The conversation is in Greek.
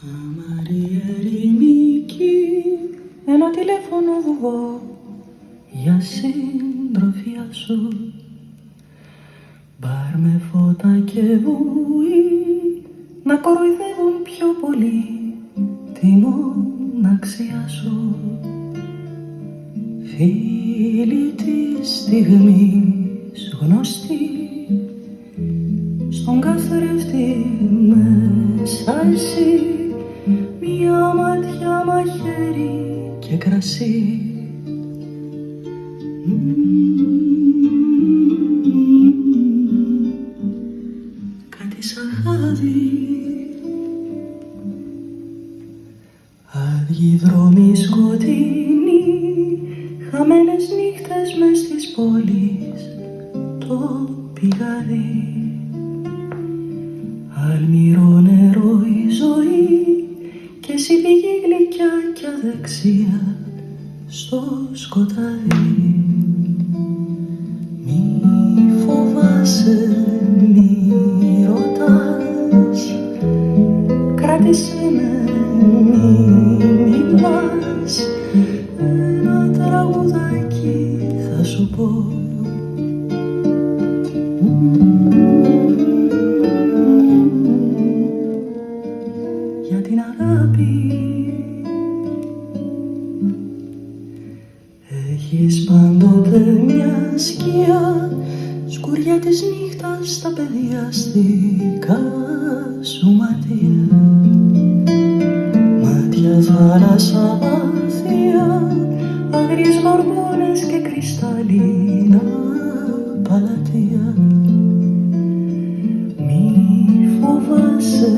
Μαρία Ερημίκη, ένα τηλέφωνο βουβό για συντροφιά σου. Μπαρ με φώτα και βουή να κοροϊδεύουν πιο πολύ τη μοναξιά σου. Φίλοι της στιγμής γνωστοί, στον καθρέφτη μέσα εσύ, μια ματιά, μαχαίρι και κρασί. Κάτι σαν χάδι, άδειοι δρόμοι σκοτεινοί, χαμένες νύχτες μες στις πόλεις, το πηγάδι. Αλμυρό νερό η ζωή και εσύ πηγή γλυκιά κι αδεξία στο σκοτάδι. Μη φοβάσαι, μη ρωτάς, κράτησέ με, μη μιλάς, ένα τραγουδάκι θα σου πω. Για την αγάπη έχεις πάντοτε μια σκιά, σκουριά της νύχτας στα παιδιαστικά σου μάτια. Μάτια θάλασσα βαθιά, αγριές γορμόνες και κρυσταλλίνα παλατία. Μη φοβάσαι,